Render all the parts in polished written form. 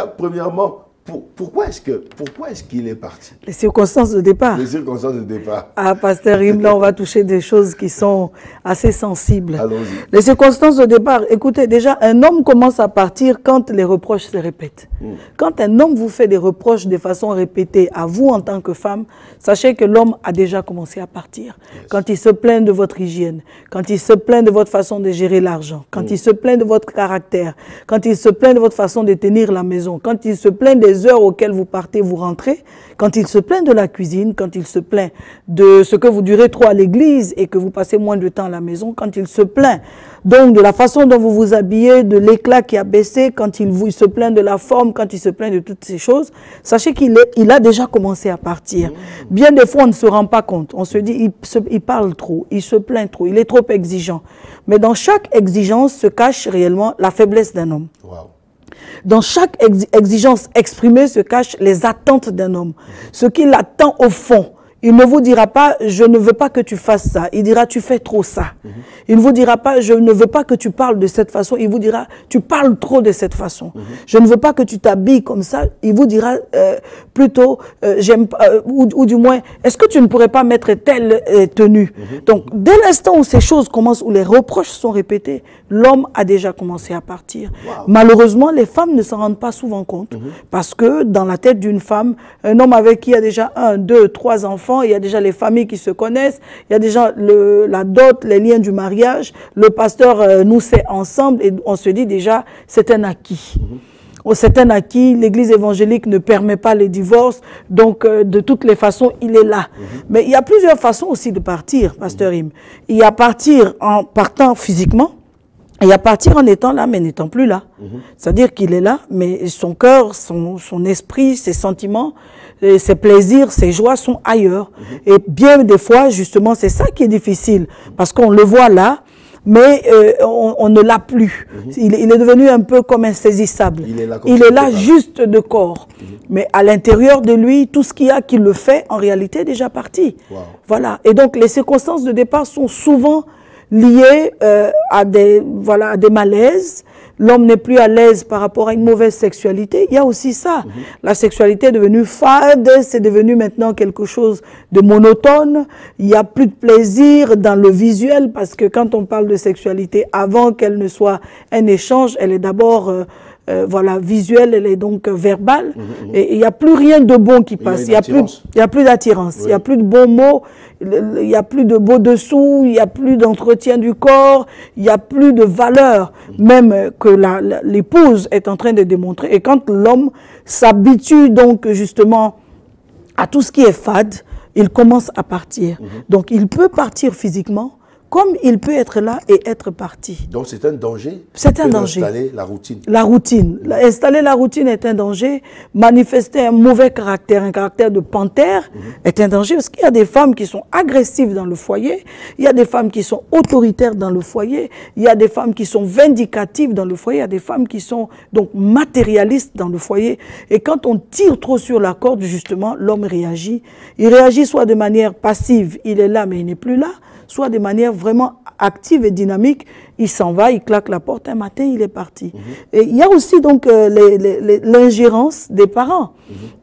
déjà, premièrement, pourquoi est-ce qu'il est parti? Les circonstances de départ. Les circonstances de départ. Ah, Pasteur Rim, là, on va toucher des choses qui sont assez sensibles. Allons-y. Les circonstances de départ, écoutez, déjà, un homme commence à partir quand les reproches se répètent. Quand un homme vous fait des reproches de façon répétée à vous en tant que femme, sachez que l'homme a déjà commencé à partir. Quand il se plaint de votre hygiène, quand il se plaint de votre façon de gérer l'argent, quand il se plaint de votre caractère, quand il se plaint de votre façon de tenir la maison, quand il se plaint des heures auxquelles vous partez, vous rentrez, quand il se plaint de la cuisine, quand il se plaint de ce que vous durez trop à l'église et que vous passez moins de temps à la maison, quand il se plaint donc de la façon dont vous vous habillez, de l'éclat qui a baissé, quand il se plaint de la forme, quand il se plaint de toutes ces choses, sachez qu'il a déjà commencé à partir. Bien des fois, on ne se rend pas compte. On se dit, il parle trop, il se plaint trop, il est trop exigeant. Mais dans chaque exigence se cache réellement la faiblesse d'un homme. Wow. Dans chaque exigence exprimée se cachent les attentes d'un homme. Ce qu'il attend au fond. Il ne vous dira pas, je ne veux pas que tu fasses ça. Il dira, tu fais trop ça. Il ne vous dira pas, je ne veux pas que tu parles de cette façon. Il vous dira, tu parles trop de cette façon. Je ne veux pas que tu t'habilles comme ça. Il vous dira plutôt, j'aime ou du moins, est-ce que tu ne pourrais pas mettre telle tenue? Donc, dès l'instant où ces choses commencent, où les reproches sont répétés, l'homme a déjà commencé à partir. Malheureusement, les femmes ne s'en rendent pas souvent compte. Parce que dans la tête d'une femme, un homme avec qui il y a déjà 1, 2, 3 enfants, il y a déjà les familles qui se connaissent, il y a déjà la dot, les liens du mariage, le pasteur nous sait ensemble et on se dit déjà, c'est un acquis. C'est un acquis, l'église évangélique ne permet pas les divorces, donc de toutes les façons, il est là. Mais il y a plusieurs façons aussi de partir, pasteur Rim. Il y a partir en partant physiquement, et il y a partir en étant là, mais n'étant plus là. C'est-à-dire qu'il est là, mais son cœur, son esprit, ses sentiments, ses plaisirs, ses joies sont ailleurs. Et bien des fois, justement, c'est ça qui est difficile. Parce qu'on le voit là, mais on ne l'a plus. Il est devenu un peu comme insaisissable. Il est là juste de corps. Mais à l'intérieur de lui, tout ce qu'il y a qui le fait, en réalité, est déjà parti. Voilà. Et donc, les circonstances de départ sont souvent liées à des malaises. L'homme n'est plus à l'aise par rapport à une mauvaise sexualité. Il y a aussi ça. La sexualité est devenue fade, c'est devenu maintenant quelque chose de monotone. Il n'y a plus de plaisir dans le visuel parce que quand on parle de sexualité, avant qu'elle ne soit un échange, elle est d'abord visuelle, elle est donc verbale. Et il n'y a plus rien de bon qui passe. Il n'y a plus d'attirance, il n'y a plus de bons mots. Il n'y a plus de beau dessous, il n'y a plus d'entretien du corps, il n'y a plus de valeur, même que l'épouse est en train de démontrer. Et quand l'homme s'habitue donc justement à tout ce qui est fade, il commence à partir. Donc il peut partir physiquement, comme il peut être là et être parti. Donc c'est un danger. C'est un danger. Installer la routine. La routine. Installer la routine est un danger. Manifester un mauvais caractère, un caractère de panthère, est un danger. Parce qu'il y a des femmes qui sont agressives dans le foyer. Il y a des femmes qui sont autoritaires dans le foyer. Il y a des femmes qui sont vindicatives dans le foyer. Il y a des femmes qui sont donc matérialistes dans le foyer. Et quand on tire trop sur la corde, justement, l'homme réagit. Il réagit soit de manière passive, il est là mais il n'est plus là, soit de manière vraiment active et dynamique, il s'en va, il claque la porte, un matin, il est parti. Et il y a aussi donc l'ingérence des parents.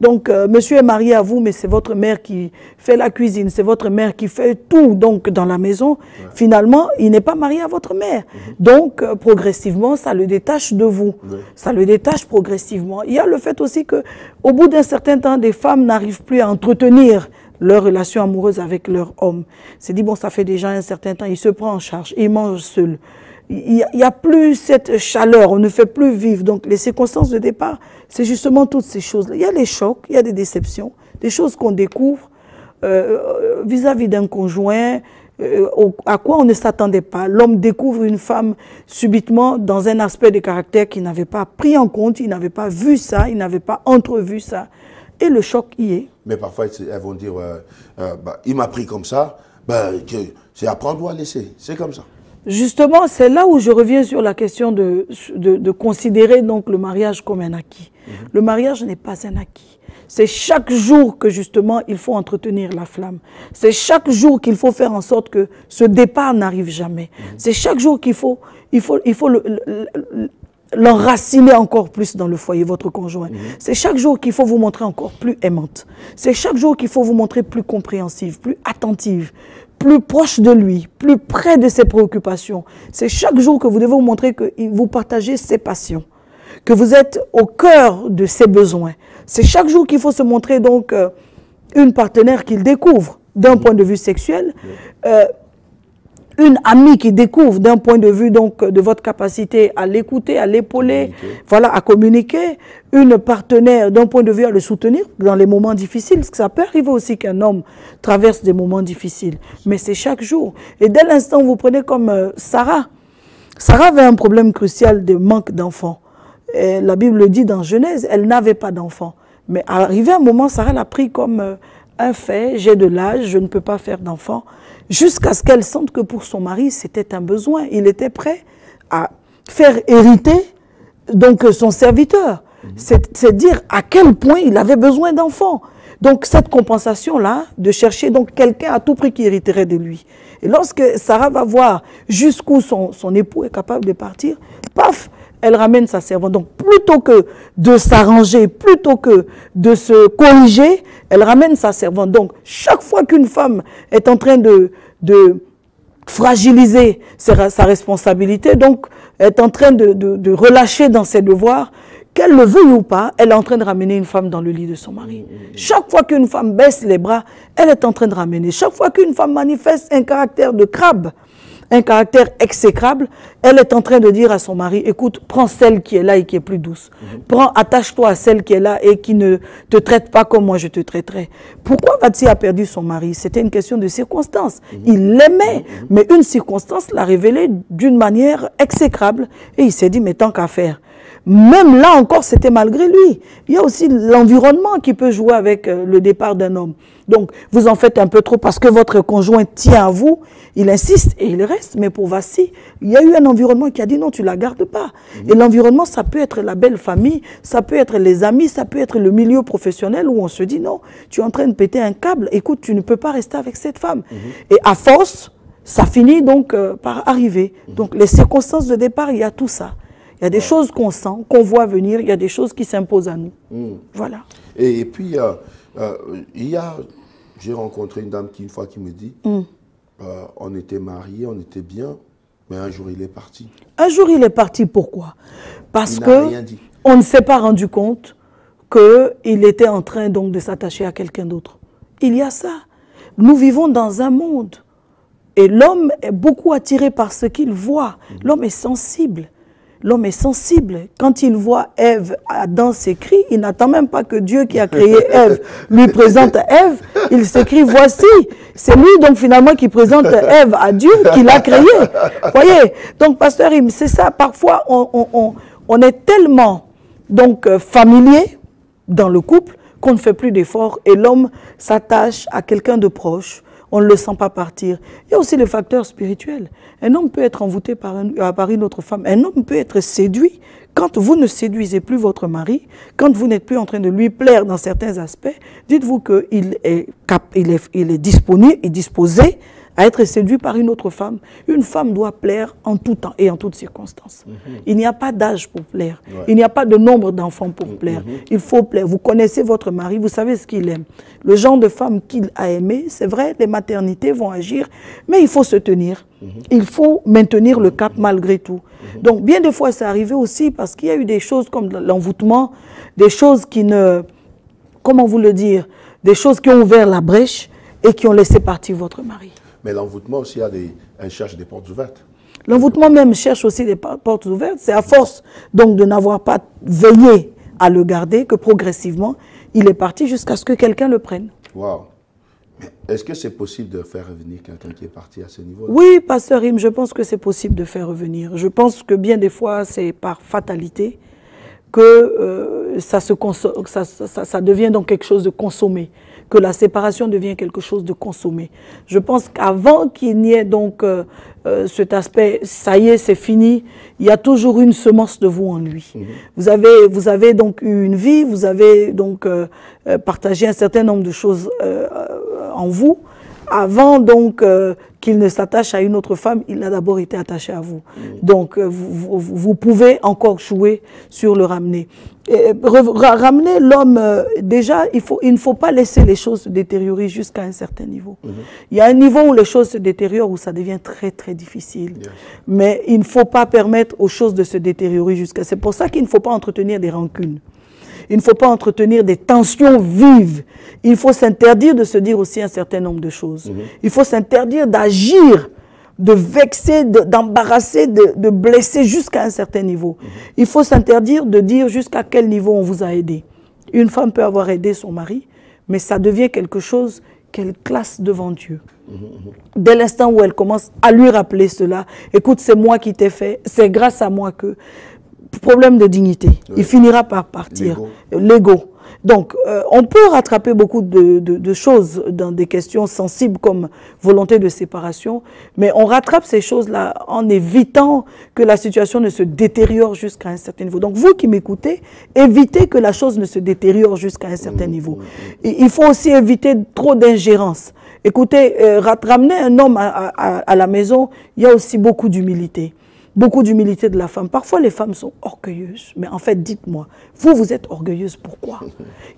Donc, monsieur est marié à vous, mais c'est votre mère qui fait la cuisine, c'est votre mère qui fait tout donc dans la maison. Finalement, il n'est pas marié à votre mère. Donc, progressivement, ça le détache de vous. Ça le détache progressivement. Il y a le fait aussi que, au bout d'un certain temps, des femmes n'arrivent plus à entretenir leur relation amoureuse avec leur homme. C'est dit, bon, ça fait déjà un certain temps, il se prend en charge, il mange seul. Il n'y a plus cette chaleur, on ne fait plus vivre. Donc, les circonstances de départ, c'est justement toutes ces choses-là. Il y a les chocs, il y a des déceptions, des choses qu'on découvre vis-à-vis d'un conjoint, à quoi on ne s'attendait pas. L'homme découvre une femme subitement dans un aspect de caractère qu'il n'avait pas pris en compte, il n'avait pas vu ça, il n'avait pas entrevu ça. Et le choc y est. Mais parfois, elles vont dire, il m'a pris comme ça, c'est à prendre ou à laisser. C'est comme ça. Justement, c'est là où je reviens sur la question de considérer donc le mariage comme un acquis. Le mariage n'est pas un acquis. C'est chaque jour que justement il faut entretenir la flamme. C'est chaque jour qu'il faut faire en sorte que ce départ n'arrive jamais. C'est chaque jour qu'il faut l'enraciner encore plus dans le foyer, votre conjoint. C'est chaque jour qu'il faut vous montrer encore plus aimante. C'est chaque jour qu'il faut vous montrer plus compréhensive, plus attentive, plus proche de lui, plus près de ses préoccupations. C'est chaque jour que vous devez vous montrer que vous partagez ses passions, que vous êtes au cœur de ses besoins. C'est chaque jour qu'il faut se montrer donc une partenaire qu'il découvre d'un point de vue sexuel, une amie qui découvre d'un point de vue donc de votre capacité à l'écouter, à l'épauler, voilà, à communiquer, une partenaire d'un point de vue à le soutenir dans les moments difficiles. Parce que ça peut arriver aussi qu'un homme traverse des moments difficiles, mais c'est chaque jour. Et dès l'instant où vous prenez comme Sarah, Sarah avait un problème crucial de manque d'enfants. La Bible le dit dans Genèse, elle n'avait pas d'enfants. Mais arrivé un moment, Sarah l'a pris comme un fait, j'ai de l'âge, je ne peux pas faire d'enfants. Jusqu'à ce qu'elle sente que pour son mari, c'était un besoin. Il était prêt à faire hériter donc son serviteur. C'est dire à quel point il avait besoin d'enfants. Donc cette compensation-là, de chercher donc quelqu'un à tout prix qui hériterait de lui. Et lorsque Sarah va voir jusqu'où son époux est capable de partir, paf, elle ramène sa servante. Donc plutôt que de s'arranger, plutôt que de se corriger, elle ramène sa servante. Donc chaque fois qu'une femme est en train de fragiliser sa responsabilité, donc est en train de relâcher dans ses devoirs, qu'elle le veuille ou pas, elle est en train de ramener une femme dans le lit de son mari. Chaque fois qu'une femme baisse les bras, elle est en train de ramener. Chaque fois qu'une femme manifeste un caractère de crabe, un caractère exécrable, elle est en train de dire à son mari, écoute, prends celle qui est là et qui est plus douce. Attache-toi à celle qui est là et qui ne te traite pas comme moi je te traiterai. Pourquoi Vatsi a perdu son mari? C'était une question de circonstance. Il l'aimait, mais une circonstance l'a révélé d'une manière exécrable et il s'est dit, mais tant qu'à faire. Même là encore, c'était malgré lui. Il y a aussi l'environnement qui peut jouer avec le départ d'un homme. Donc, vous en faites un peu trop parce que votre conjoint tient à vous, il insiste et il reste. Mais pour Vassi, il y a eu un environnement qui a dit non, tu ne la gardes pas. Et l'environnement, ça peut être la belle famille, ça peut être les amis, ça peut être le milieu professionnel où on se dit non, tu es en train de péter un câble, écoute, tu ne peux pas rester avec cette femme. Et à force, ça finit donc par arriver. Donc, les circonstances de départ, il y a tout ça. Il y a des choses qu'on sent, qu'on voit venir, il y a des choses qui s'imposent à nous. Voilà. Et puis, j'ai rencontré une dame qui, une fois, qui me dit, on était mariés, on était bien, mais un jour il est parti. Un jour il est parti, pourquoi? Parce qu'on ne s'est pas rendu compte qu'il était en train donc de s'attacher à quelqu'un d'autre. Il y a ça. Nous vivons dans un monde et l'homme est beaucoup attiré par ce qu'il voit. L'homme est sensible. L'homme est sensible. Quand il voit Ève dans ses cris, il n'attend même pas que Dieu qui a créé Ève lui présente Ève. Il s'écrit, voici. C'est lui donc finalement qui présente Ève à Dieu qui l'a créée. Voyez. Donc pasteur Im, c'est ça. Parfois on est tellement donc familier dans le couple qu'on ne fait plus d'efforts et l'homme s'attache à quelqu'un de proche. On ne le sent pas partir. Il y a aussi le facteur spirituel. Un homme peut être envoûté par une autre femme. Un homme peut être séduit. Quand vous ne séduisez plus votre mari, quand vous n'êtes plus en train de lui plaire dans certains aspects, dites-vous qu'il est disponible et disposé à être séduit par une autre femme. Une femme doit plaire en tout temps et en toutes circonstances. Il n'y a pas d'âge pour plaire. Il n'y a pas de nombre d'enfants pour plaire. Il faut plaire. Vous connaissez votre mari, vous savez ce qu'il aime. Le genre de femme qu'il a aimé, c'est vrai, les maternités vont agir, mais il faut se tenir. Il faut maintenir le cap malgré tout. Donc, bien des fois, c'est arrivé aussi parce qu'il y a eu des choses comme l'envoûtement, des choses qui ne... Comment vous le dire? Des choses qui ont ouvert la brèche et qui ont laissé partir votre mari. Mais l'envoûtement aussi, elle cherche des portes ouvertes. L'envoûtement même cherche aussi des portes ouvertes. C'est à force donc de n'avoir pas veillé à le garder que progressivement, il est parti jusqu'à ce que quelqu'un le prenne. Waouh. Est-ce que c'est possible de faire revenir quelqu'un qui est parti à ce niveau-là? Oui, pasteur Im, je pense que c'est possible de faire revenir. Je pense que bien des fois, c'est par fatalité que ça devient donc quelque chose de consommé, que la séparation devient quelque chose de consommé. Je pense qu'avant qu'il n'y ait donc cet aspect, ça y est, c'est fini, il y a toujours une semence de vous en lui. Vous avez donc eu une vie, vous avez donc partagé un certain nombre de choses en vous, Avant donc qu'il ne s'attache à une autre femme, il a d'abord été attaché à vous. Donc vous pouvez encore jouer sur le ramener. Ramener l'homme, déjà, il ne faut pas laisser les choses se détériorer jusqu'à un certain niveau. Il y a un niveau où les choses se détériorent, où ça devient très très difficile. Mais il ne faut pas permettre aux choses de se détériorer jusqu'à... C'est pour ça qu'il ne faut pas entretenir des rancunes. Il ne faut pas entretenir des tensions vives. Il faut s'interdire de se dire aussi un certain nombre de choses. Il faut s'interdire d'agir, de vexer, d'embarrasser, de blesser jusqu'à un certain niveau. Il faut s'interdire de dire jusqu'à quel niveau on vous a aidé. Une femme peut avoir aidé son mari, mais ça devient quelque chose qu'elle classe devant Dieu. Dès l'instant où elle commence à lui rappeler cela, écoute, c'est moi qui t'ai fait, c'est grâce à moi que... Problème de dignité. Oui. Il finira par partir. L'ego. Donc, on peut rattraper beaucoup de choses dans des questions sensibles comme volonté de séparation, mais on rattrape ces choses-là en évitant que la situation ne se détériore jusqu'à un certain niveau. Donc, vous qui m'écoutez, évitez que la chose ne se détériore jusqu'à un certain niveau. Il faut aussi éviter trop d'ingérence. Écoutez, ramener un homme à la maison, il y a aussi beaucoup d'humilité. Beaucoup d'humilité de la femme. Parfois, les femmes sont orgueilleuses. Mais en fait, dites-moi, vous êtes orgueilleuse, pourquoi?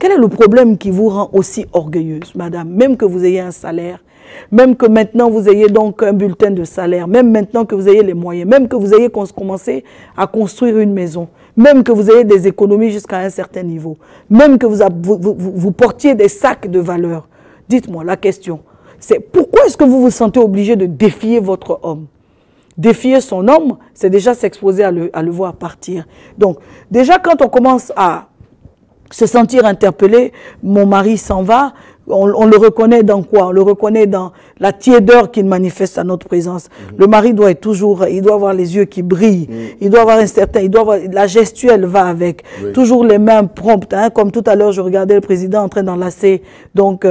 Quel est le problème qui vous rend aussi orgueilleuse, madame? Même que vous ayez un salaire, même que maintenant vous ayez donc un bulletin de salaire, même maintenant que vous ayez les moyens, même que vous ayez commencé à construire une maison, même que vous ayez des économies jusqu'à un certain niveau, même que vous portiez des sacs de valeur. Dites-moi, la question, c'est pourquoi est-ce que vous vous sentez obligé de défier votre homme? Défier son homme, c'est déjà s'exposer à le voir partir. Donc, déjà, quand on commence à se sentir interpellé, mon mari s'en va, on le reconnaît dans quoi? On le reconnaît dans la tiédeur qu'il manifeste à notre présence. Le mari doit être toujours, il doit avoir les yeux qui brillent, il doit avoir un certain, il doit avoir, la gestuelle va avec, toujours les mains promptes, hein, comme tout à l'heure je regardais le président en train d'enlacer donc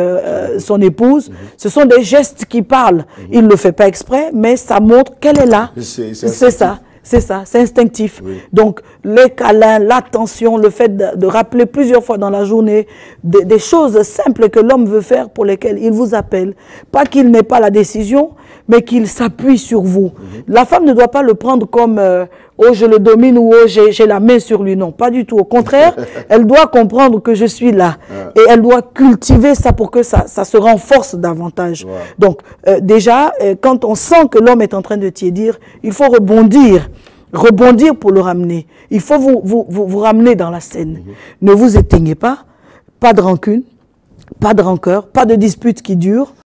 son épouse. Ce sont des gestes qui parlent. Il ne le fait pas exprès, mais ça montre qu'elle est là. C'est ça. C'est ça, c'est instinctif. Oui. Donc, les câlins, l'attention, le fait de rappeler plusieurs fois dans la journée des choses simples que l'homme veut faire pour lesquelles il vous appelle. Pas qu'il n'ait pas la décision, mais qu'il s'appuie sur vous. La femme ne doit pas le prendre comme oh, je le domine ou oh, j'ai la main sur lui. Non, pas du tout. Au contraire, elle doit comprendre que je suis là. Et elle doit cultiver ça pour que ça se renforce davantage. Donc, déjà, quand on sent que l'homme est en train de tiédir, il faut rebondir. Rebondir pour le ramener. Il faut vous ramener dans la scène. Ne vous éteignez pas, pas de rancune, pas de rancœur, pas de dispute qui dure.